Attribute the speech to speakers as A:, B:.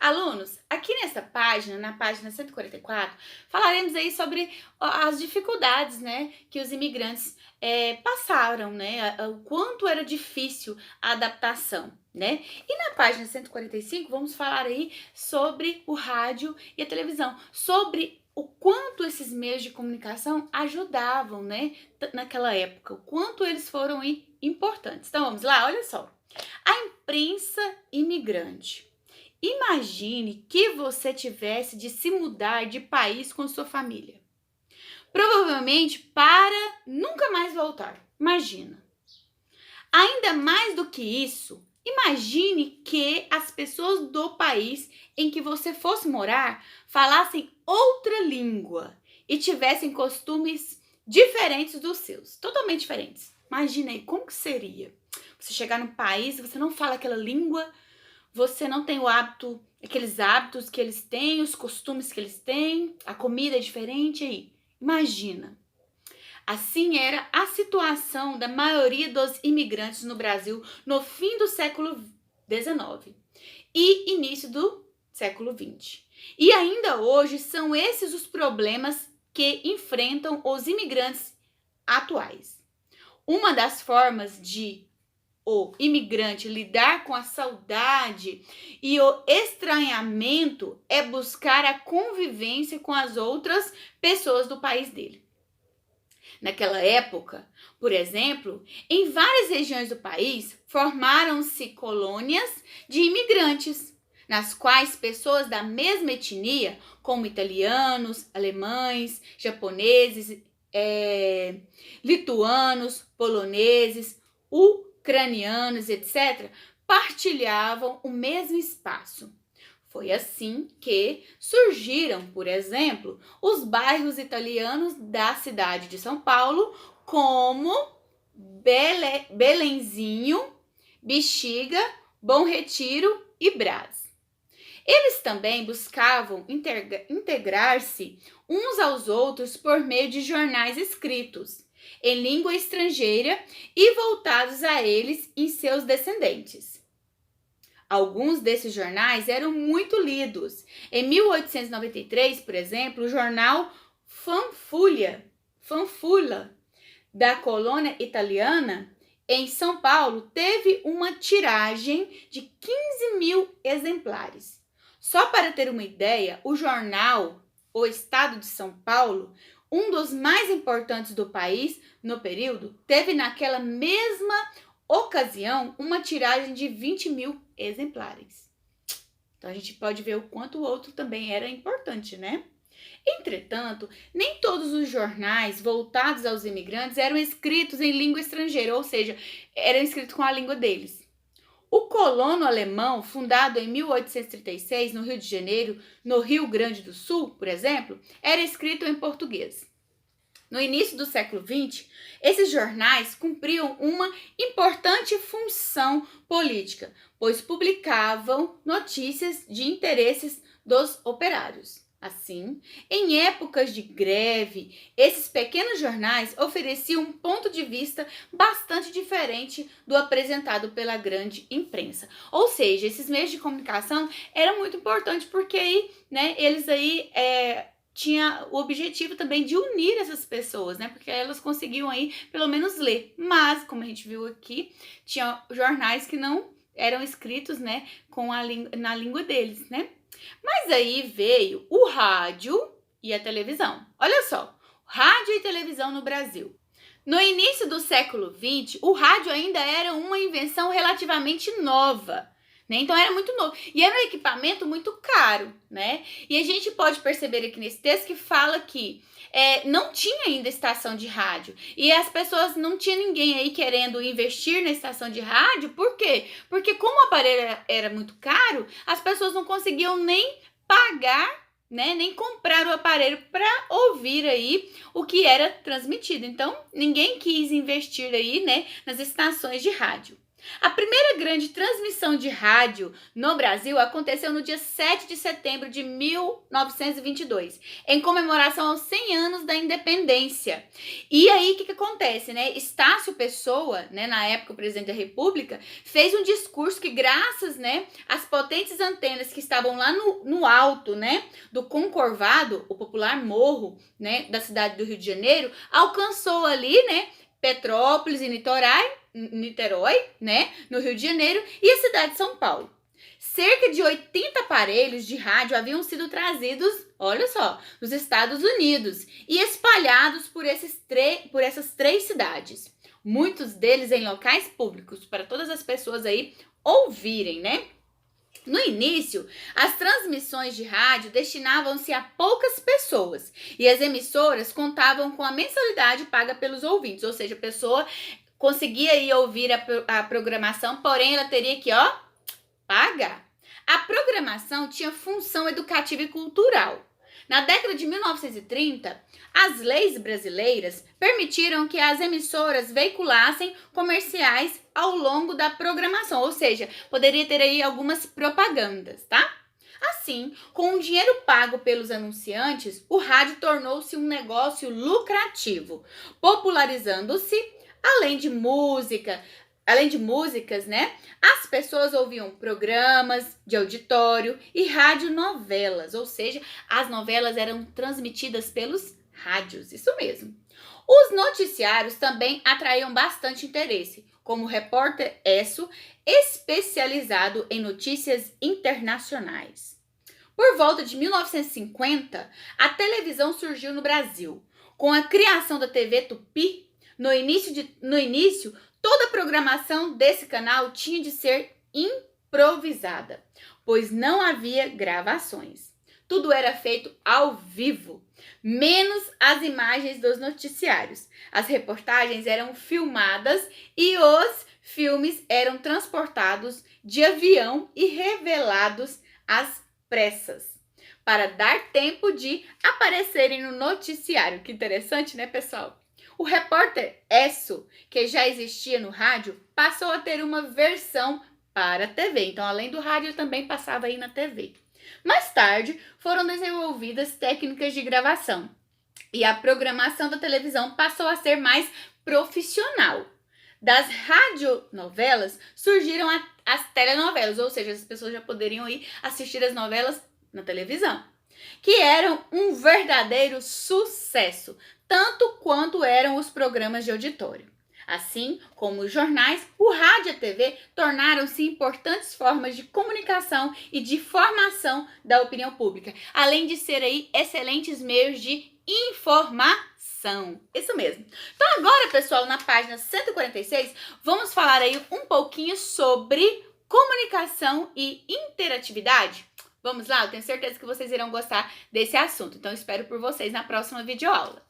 A: Alunos, aqui nessa página, na página 144, falaremos aí sobre as dificuldades, né, que os imigrantes passaram, né, o quanto era difícil a adaptação, né? E na página 145 vamos falar aí sobre o rádio e a televisão, sobre o quanto esses meios de comunicação ajudavam, né, naquela época, o quanto eles foram importantes. Então vamos lá, olha só. A imprensa imigrante. Imagine que você tivesse de se mudar de país com sua família. Provavelmente para nunca mais voltar. Imagina. Ainda mais do que isso, imagine que as pessoas do país em que você fosse morar falassem outra língua e tivessem costumes diferentes dos seus, totalmente diferentes. Imagina aí como que seria. Você chegar num país, você não fala aquela língua, você não tem o hábito, aqueles hábitos que eles têm, os costumes que eles têm, a comida é diferente aí. Imagina. Assim era a situação da maioria dos imigrantes no Brasil no fim do século XIX e início do século XX. E ainda hoje são esses os problemas que enfrentam os imigrantes atuais. Uma das formas de o imigrante lidar com a saudade e o estranhamento é buscar a convivência com as outras pessoas do país dele. Naquela época, por exemplo, em várias regiões do país formaram-se colônias de imigrantes, nas quais pessoas da mesma etnia, como italianos, alemães, japoneses, lituanos, poloneses, ucranianos, etc., partilhavam o mesmo espaço. Foi assim que surgiram, por exemplo, os bairros italianos da cidade de São Paulo, como Belenzinho, Bexiga, Bom Retiro e Brás. Eles também buscavam integrar-se uns aos outros por meio de jornais escritos em língua estrangeira e voltados a eles e seus descendentes. Alguns desses jornais eram muito lidos. Em 1893, por exemplo, o jornal Fanfula, da colônia italiana, em São Paulo, teve uma tiragem de 15 mil exemplares. Só para ter uma ideia, o jornal O Estado de São Paulo, um dos mais importantes do país no período, teve naquela mesma ocasião uma tiragem de 20 mil exemplares. Então a gente pode ver o quanto o outro também era importante, né? Entretanto, nem todos os jornais voltados aos imigrantes eram escritos em língua estrangeira, ou seja, eram escritos com a língua deles. O colono alemão, fundado em 1836 no Rio de Janeiro, no Rio Grande do Sul, por exemplo, era escrito em português. No início do século XX, esses jornais cumpriam uma importante função política, pois publicavam notícias de interesses dos operários. Assim, em épocas de greve, esses pequenos jornais ofereciam um ponto de vista bastante diferente do apresentado pela grande imprensa. Ou seja, esses meios de comunicação eram muito importantes porque aí, né, eles aí tinha o objetivo também de unir essas pessoas, né? Porque elas conseguiam aí pelo menos ler. Mas, como a gente viu aqui, tinha jornais que não eram escritos, né, na língua deles, né? Mas aí veio o rádio e a televisão. Olha só, rádio e televisão no Brasil. No início do século XX, o rádio ainda era uma invenção relativamente nova, né? Então era muito novo e era um equipamento muito caro, né? E a gente pode perceber aqui nesse texto que fala que não tinha ainda estação de rádio e as pessoas não tinha ninguém aí querendo investir na estação de rádio. Por quê? Porque como o aparelho era muito caro, as pessoas não conseguiam nem pagar, né, nem comprar o aparelho para ouvir aí o que era transmitido. Então, ninguém quis investir aí, né, nas estações de rádio. A primeira grande transmissão de rádio no Brasil aconteceu no dia 7 de setembro de 1922, em comemoração aos 100 anos da independência. E aí, o que acontece, né? Estácio Pessoa, né, na época o presidente da República, fez um discurso que, graças, né, às potentes antenas que estavam lá no alto, né, do Concorvado, o popular morro, né, da cidade do Rio de Janeiro, alcançou ali, né, Petrópolis e Niterói, né, no Rio de Janeiro, e a cidade de São Paulo. Cerca de 80 aparelhos de rádio haviam sido trazidos, olha só, dos Estados Unidos e espalhados por essas três cidades. Muitos deles em locais públicos, para todas as pessoas aí ouvirem, né? No início, as transmissões de rádio destinavam-se a poucas pessoas e as emissoras contavam com a mensalidade paga pelos ouvintes, ou seja, a pessoa conseguia ir ouvir a programação, porém ela teria que, pagar. A programação tinha função educativa e cultural. Na década de 1930, as leis brasileiras permitiram que as emissoras veiculassem comerciais ao longo da programação, ou seja, poderia ter aí algumas propagandas, tá? Assim, com o dinheiro pago pelos anunciantes, o rádio tornou-se um negócio lucrativo, popularizando-se, além de músicas, né? As pessoas ouviam programas de auditório e radionovelas, ou seja, as novelas eram transmitidas pelos rádios, isso mesmo. Os noticiários também atraíam bastante interesse, como o Repórter Esso, especializado em notícias internacionais. Por volta de 1950, a televisão surgiu no Brasil. Com a criação da TV Tupi, no início, toda a programação desse canal tinha de ser improvisada, pois não havia gravações. Tudo era feito ao vivo, menos as imagens dos noticiários. As reportagens eram filmadas e os filmes eram transportados de avião e revelados às pressas, para dar tempo de aparecerem no noticiário. Que interessante, né, pessoal? O Repórter Esso, que já existia no rádio, passou a ter uma versão para a TV. Então, além do rádio, ele também passava aí na TV. Mais tarde, foram desenvolvidas técnicas de gravação e a programação da televisão passou a ser mais profissional. Das radionovelas surgiram as telenovelas, ou seja, as pessoas já poderiam ir assistir as novelas na televisão, que eram um verdadeiro sucesso, tanto quanto eram os programas de auditório. Assim como os jornais, o rádio e a TV tornaram-se importantes formas de comunicação e de formação da opinião pública, além de ser aí excelentes meios de informação. Isso mesmo. Então agora, pessoal, na página 146, vamos falar aí um pouquinho sobre comunicação e interatividade. Vamos lá? Eu tenho certeza que vocês irão gostar desse assunto. Então espero por vocês na próxima videoaula.